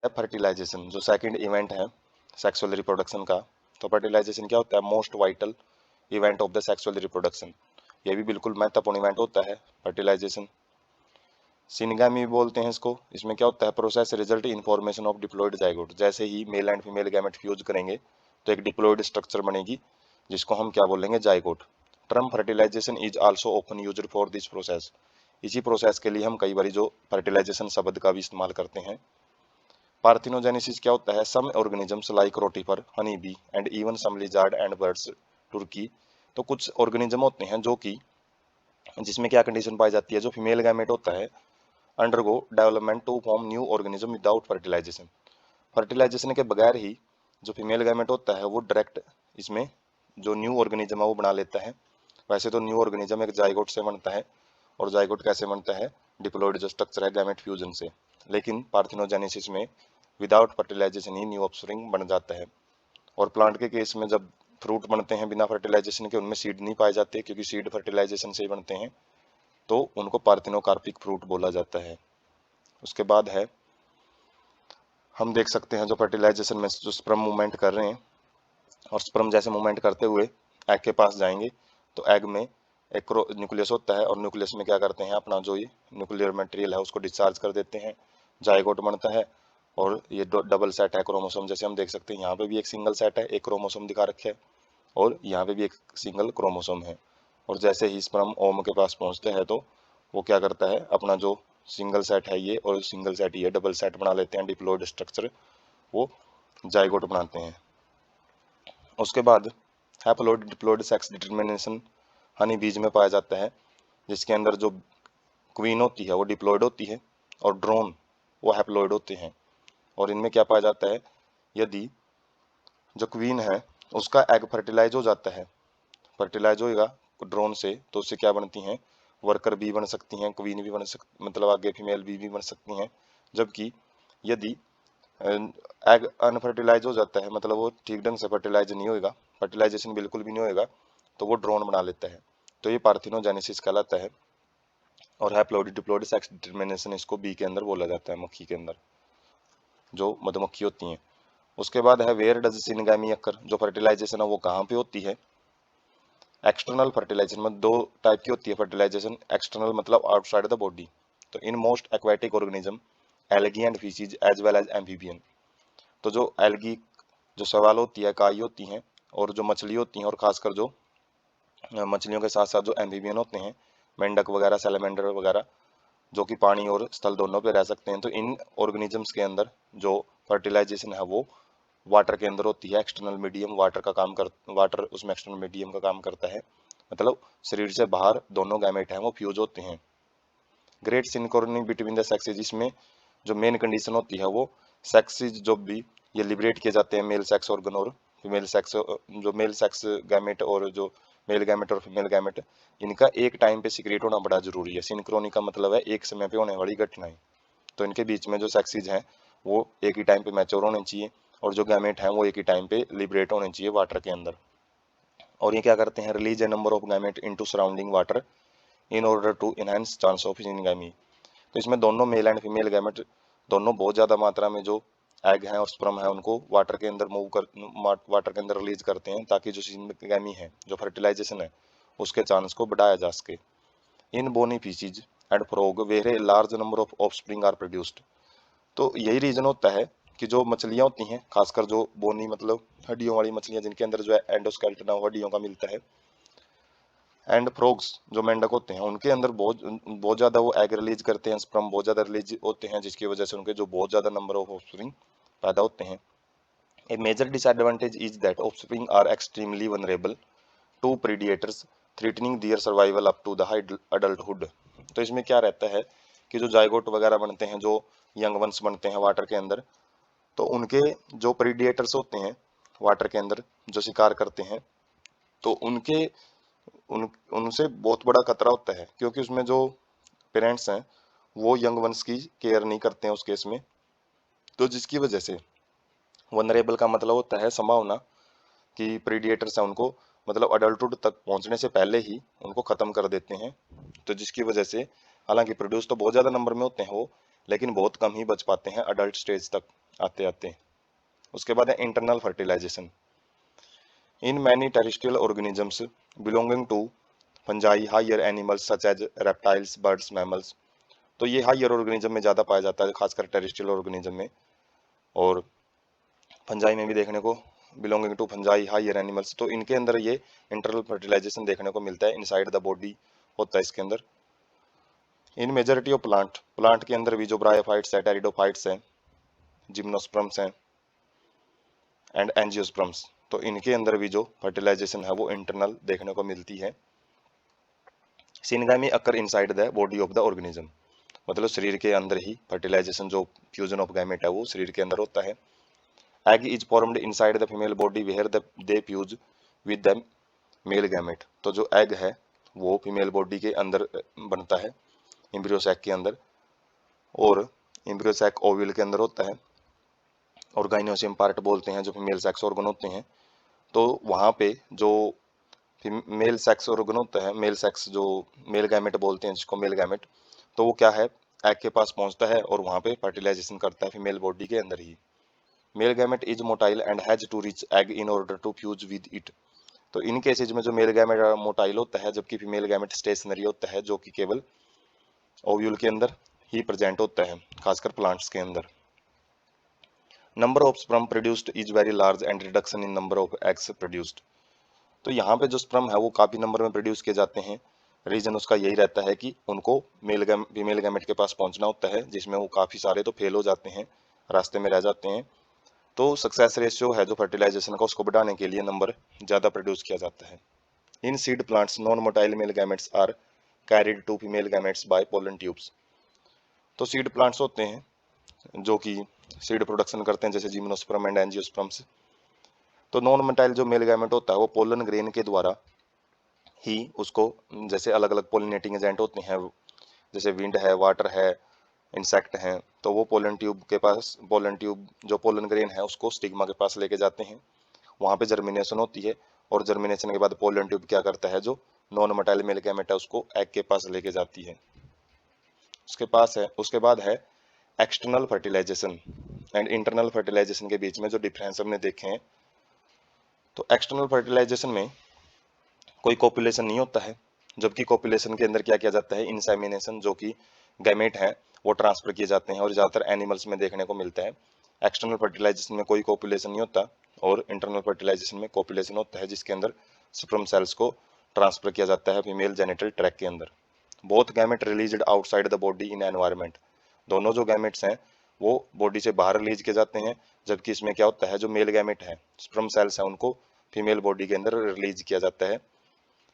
Fertilisation जो second event है sexual reproduction का। तो फर्टिलाइजेशन क्या होता है? Most vital event of the sexual reproduction. ये भी बिल्कुल महत्वपूर्ण इवेंट होता है फर्टिलाइजेशन। सिनगामी बोलते हैं इसको। इसमें क्या होता है? Process result information of diploid zygote. जैसे ही male and female gamete fuse करेंगे तो एक डिप्लॉयड स्ट्रक्चर बनेगी जिसको हम क्या बोलेंगे? Zygote. Term fertilization is also often used for this process. इसी प्रोसेस के लिए हम कई बार जो फर्टिलाइजेशन शब्द का भी इस्तेमाल करते हैं। पार्थिनोजेनेसिस क्या होता है? Some organisms like rotifer, honey bee and even some lizard and birds turkey. तो कुछ ऑर्गेनिज्म होते हैं जो कि जिसमें क्या कंडीशन पाई जाती है? जो फीमेल गैमेट होता है undergo development to form new organism without fertilization. Fertilization के बगैर ही जो फीमेल गैमेट होता है वो डायरेक्ट इसमें जो न्यू ऑर्गेनिज्म है वो बना लेता है। वैसे तो न्यू ऑर्गेनिज्म एक जाइगोट से बनता है, और जाइगोट कैसे बनता है? डिप्लॉयड जो स्ट्रक्चर है गैमेट फ्यूजन से। लेकिन पार्थिनोजेनेसिस में विदाउट फर्टिलाइजेशन ही न्यू ऑफस्प्रिंग बन जाता है। और प्लांट के केस में जब फ्रूट बनते हैं बिना फर्टिलाइजेशन के, उनमें सीड नहीं पाए जाते क्योंकि सीड फर्टिलाइजेशन से ही बनते हैं, तो उनको पार्थिनोकार्पिक फ्रूट बोला जाता है। उसके बाद है, हम देख सकते हैं जो फर्टिलाइजेशन में जो स्पर्म मूवमेंट कर रहे हैं, और स्पर्म जैसे मूवमेंट करते हुए एग के पास जाएंगे तो एग में एक न्यूक्लियस होता है, और न्यूक्लियस में क्या करते हैं? अपना जो ये न्यूक्लियर मटेरियल है उसको डिस्चार्ज कर देते हैं, जाइगोट बनता है। और ये डबल सेट है क्रोमोसोम। जैसे हम देख सकते हैं यहाँ पे भी एक सिंगल सेट है, एक क्रोमोसोम दिखा रखे है, और यहाँ पे भी एक सिंगल क्रोमोसोम है। और जैसे ही स्पर्म ओम के पास पहुंचते हैं तो वो क्या करता है? अपना जो सिंगल सेट है ये और सिंगल सेट ये डबल सेट बना लेते हैं, डिप्लॉयड स्ट्रक्चर, वो जाइगोट बनाते हैं। उसके बाद haploid diploid sex determination honey bees में पाया जाता है, जिसके अंदर जो क्वीन होती है वो डिप्लॉयड होती है और ड्रोन वो हैप्लॉयड होते हैं। और इनमें क्या पाया जाता है? यदि जो क्वीन है उसका एग फर्टिलाइज हो जाता है, फर्टिलाइज होएगा ड्रोन से, तो उससे क्या बनती हैं? वर्कर बी बन सकती हैं, क्वीन भी बन सकती, मतलब आगे फीमेल बी भी बन सकती हैं। जबकि यदि एग अनफर्टिलाइज हो जाता है, मतलब वो ठीक ढंग से फर्टिलाइज नहीं होएगा, फर्टिलाइजेशन बिल्कुल भी नहीं होएगा, तो वो ड्रोन बना लेता है। तो ये पार्थिनोजेनेसिस कहलाता है। और हैप्लॉयड डिप्लॉयड सेक्स डिटरमिनेशन इसको बी के अंदर बोला जाता है, मक्खी के अंदर जो मधुमक्खी होती हैं। उसके बाद है वेयर डज सिनगैमी अकर। जो फर्टिलाइजेशन है वो कहाँ पे होती है? एक्सटर्नल फर्टिलाइजेशन में दो टाइप की होती है फर्टिलाइजेशन। एक्सटर्नल मतलब आउटसाइड द बॉडी। तो in most aquatic organism algae and fishes as well as amphibian. तो जो एल्गी जो सवाल होती है, काई होती हैं, और जो मछली होती हैं, और खासकर जो मछलियों के साथ साथ जो एम्फीबियन होते हैं, मेंढक वगैरह, सैलमेंडर वगैरह, जो कि पानी और स्थल दोनों पे रह सकते हैं, तो इन ऑर्गेनिजम्स के अंदर जो फर्टिलाइजेशन है वो वाटर के अंदर होती है। एक्सटर्नल मीडियम वाटर का काम कर वाटर उसमें एक्सटर्नल मीडियम का काम करता है, मतलब शरीर से बाहर दोनों गैमेट हैं वो फ्यूज होते हैं। Great Synchrony between the sexes, इसमें जो मेन कंडीशन होती है वो सेक्सेज जो भी ये लिबरेट किए जाते हैं, मेल सेक्स ऑर्गन और फीमेल सेक्स, जो मेल सेक्स गैमेट और जो मेल गैमेट और फीमेल गैमेट, इनका एक टाइम पे सिक्रेट होना बड़ा जरूरी है। सिंक्रोनी का मतलब है एक समय पे होने वाली घटनाएं। तो इनके बीच में जो सेक्सेज हैं वो एक ही टाइम पे मैच्योर होने चाहिए, और जो गैमेट हैं वो एक ही टाइम पे लिबरेट होने चाहिए वाटर के अंदर। और ये क्या करते हैं? Release a number of gamete into surrounding water in order to enhance chance of syngamy. तो इसमें दोनों मेल एंड फीमेल गैमेट दोनों बहुत ज़्यादा मात्रा में जो एग हैं और स्पर्म है उनको वाटर के अंदर वाटर के अंदर रिलीज करते हैं, ताकि जो सिनगैमी है, जो फर्टिलाइजेशन है, उसके चांस को बढ़ाया जा सके। In bony fishes and frog where a large number of offspring are produced. तो यही रीजन होता है कि जो मछलियां होती हैं, खासकर जो बोनी मतलब हड्डियों वाली मछलियां, जिनके अंदर जो है एंडोस्केलेटन हड्डियों का मिलता है, एंड फ्रॉग्स जो मेंढक होते हैं, उनके अंदर बहुत बहुत ज़्यादा वो एग रिलीज करते हैं, स्पर्म बहुत ज़्यादा रिलीज होते हैं, जिसकी वजह से उनके जो बहुत ज़्यादा नंबर ऑफ ऑफस्प्रिंग पैदा होते हैं। A major disadvantage is that offspring are extremely vulnerable to predators threatening their survival up to the adulthood. तो इसमें क्या रहता है कि जो जाइगोट वगैरह बनते हैं, जो यंग वंस बनते हैं वाटर के अंदर, तो उनके जो प्रीडिएटर्स होते हैं वाटर के अंदर जो शिकार करते हैं, तो उनके उन उनसे बहुत बड़ा खतरा होता है, क्योंकि उसमें जो पेरेंट्स हैं वो यंग वंस की केयर नहीं करते हैं उस केस में। तो जिसकी वजह से वनरेबल का मतलब होता है संभावना कि प्रीडिएटर्स हैं उनको, मतलब अडल्टहुड तक पहुंचने से पहले ही उनको खत्म कर देते हैं। तो जिसकी वजह से हालांकि प्रोड्यूस तो बहुत ज़्यादा नंबर में होते हैं वो, लेकिन बहुत कम ही बच पाते हैं अडल्ट स्टेज तक। आते आते। उसके बाद है internal fertilization. In many terrestrial organisms belonging to fungi higher animals such as reptiles, birds, mammals. तो ये हायर ऑर्गेनिज्म में ज़्यादा पाया जाता है, खासकर टेरेस्ट्रियल ऑर्गेनिज्म में, और फंजाई में भी देखने को, belonging to fungi higher animals. तो इनके अंदर ये इंटरनल फर्टिलाइजेशन देखने को मिलता है, इनसाइड द बॉडी होता है इसके अंदर। इन मेजॉरिटी ऑफ प्लांट के अंदर भी जो ब्रायोफाइट्स है, टेरिडोफाइट्स हैं, जिम्नोस्पर्म्स हैं एंड एंजियोस्पर्म्स, तो इनके अंदर भी जो फर्टिलाइजेशन है वो इंटरनल देखने को मिलती है। Syngamy occur inside the body of the organism, मतलब शरीर के अंदर ही फर्टिलाइजेशन, जो फ्यूजन ऑफ गैमेट है वो शरीर के अंदर होता है। Egg is formed inside the female body where they fuse with the male gamete. तो जो एग है वो फीमेल बॉडी के अंदर बनता है, एम्ब्रियो सैक के अंदर, और एम्ब्रियो सैक ओव्यूल के अंदर होता है, और गाइनोसियम पार्ट बोलते हैं जो फीमेल सेक्स ऑर्गन होते हैं। तो वहाँ पे जो मेल सेक्स ऑर्गन होता है, मेल सेक्स जो मेल गैमेट बोलते हैं जिसको मेल गैमेट, तो वो क्या है, एग के पास पहुंचता है और वहाँ पे फर्टिलाइजेशन करता है फीमेल बॉडी के अंदर ही। Male gamete is motile and has to reach egg in order to fuse with it. तो इन केसेज में जो मेल गैमेट मोटाइल होता है, जबकि फीमेल गैमेट स्टेशनरी होता है, जो कि केवल ओव्यूल के अंदर ही प्रेजेंट होता है, खासकर प्लांट्स के अंदर। Number of sperm produced is very large and reduction in number of eggs produced. तो यहाँ पे जो स्पर्म है वो काफी नंबर में प्रोड्यूस किए जाते हैं। रीजन उसका यही रहता है कि उनको फीमेल गैमेट के पास पहुंचना होता है, जिसमें वो काफी सारे तो फेल हो जाते हैं, रास्ते में रह जाते हैं। तो सक्सेस रेशियो है जो फर्टिलाइजेशन का, उसको बढ़ाने के लिए नंबर ज्यादा प्रोड्यूस किया जाता है। In seed plants non motile male gametes are carried to female gametes by pollen tubes. तो सीड प्लांट्स होते हैं जो कि सीड प्रोडक्शन करते हैं, जैसे जिम्नोस्पर्म एंड एंजियोस्पर्म्स। तो नॉन मोटाइल जो मेल गैमेट होता है वो पोलन ग्रेन के द्वारा ही उसको, जैसे अलग अलग पोलिनेटिंग एजेंट होते हैं, जैसे विंड है, वाटर है, इंसेक्ट हैं, तो वो पोलन ट्यूब के पास, पोलन ट्यूब जो पोलन ग्रेन है उसको स्टिग्मा के पास लेके जाते हैं, वहाँ पे जर्मिनेशन होती है, और जर्मिनेशन के बाद पोलन ट्यूब क्या करता है, जो नॉन मोटाइल मेल गैमेट है उसको एग के पास लेके जाती है। उसके बाद है external fertilization and internal fertilization के बीच में जो डिफरेंस हमने देखे हैं। तो एक्सटर्नल फर्टिलाइजेशन में कोई कॉपुलेशन नहीं होता है, जबकि कॉपुलेशन के अंदर क्या किया जाता है, इंसेमिनेशन, जो कि गैमेट है वो ट्रांसफर किए जाते हैं, और ज़्यादातर एनिमल्स में देखने को मिलता है। एक्सटर्नल फर्टिलाइजेशन में कोई कॉपुलेशन नहीं होता, और इंटरनल फर्टिलाइजेशन में कॉपुलेशन होता है, जिसके अंदर स्पर्म सेल्स को ट्रांसफर किया जाता है फीमेल जेनिटल ट्रैक के अंदर। Both gamete released outside the body in environment. दोनों जो गैमेट्स हैं वो बॉडी से बाहर रिलीज किए जाते हैं, जबकि इसमें क्या होता है, जो मेल गैमेट है, स्पर्म सेल्स हैं, उनको फीमेल बॉडी के अंदर रिलीज किया जाता है।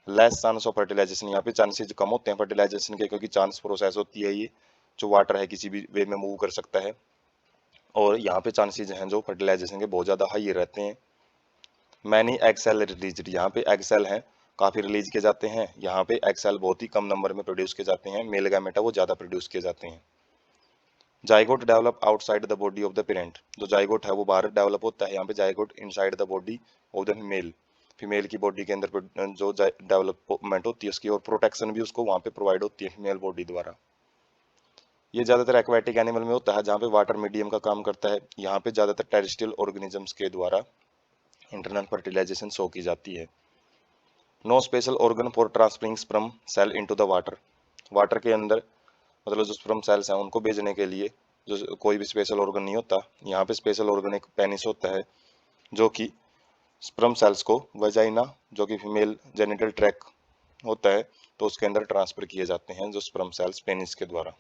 लेस चांस ऑफ फर्टिलाइजेशन, यहाँ पे चांसेस कम होते हैं फर्टिलाइजेशन के, क्योंकि चांस प्रोसेस होती है ये, जो वाटर है किसी भी वे में मूव कर सकता है, और यहाँ पे चांसेस हैं जो फर्टिलाइजेशन के बहुत ज़्यादा हाई रहते हैं। मैनी एग सेल रिलीज, यहाँ पे एग सेल हैं काफ़ी रिलीज किए जाते हैं, यहाँ पे एग सेल बहुत ही कम नंबर में प्रोड्यूस किए जाते हैं, मेल गैमेट है वो ज़्यादा प्रोड्यूस किए जाते हैं। Zygote develop outside the body of the parent, जो जाइगोट है वो बाहर डेवलप होता है, यहाँ पे zygote inside the body of the female, female की बॉडी के अंदर जो डेवलपमेंट होती है उसकी, और प्रोटेक्शन भी उसको वहाँ पे प्रोवाइड होती है फीमेल बॉडी द्वारा। ये ज़्यादातर एक्वाटिक एनिमल में होता है, जहाँ पे वाटर मीडियम का काम करता है। यहाँ पे ज़्यादातर टेरेस्ट्रियल ऑर्गेनिजम्स के द्वारा इंटरनल फर्टिलाइजेशन शो की जाती है। No special organ for transferring sperm cell into the water, water के अंदर मतलब जो स्पर्म सेल्स हैं उनको भेजने के लिए जो कोई भी स्पेशल ऑर्गन नहीं होता। यहाँ पे स्पेशल ऑर्गन एक पेनिस होता है, जो कि स्पर्म सेल्स को वजाइना, जो कि फीमेल जेनिटल ट्रैक होता है, तो उसके अंदर ट्रांसफर किए जाते हैं जो स्पर्म सेल्स पेनिस के द्वारा।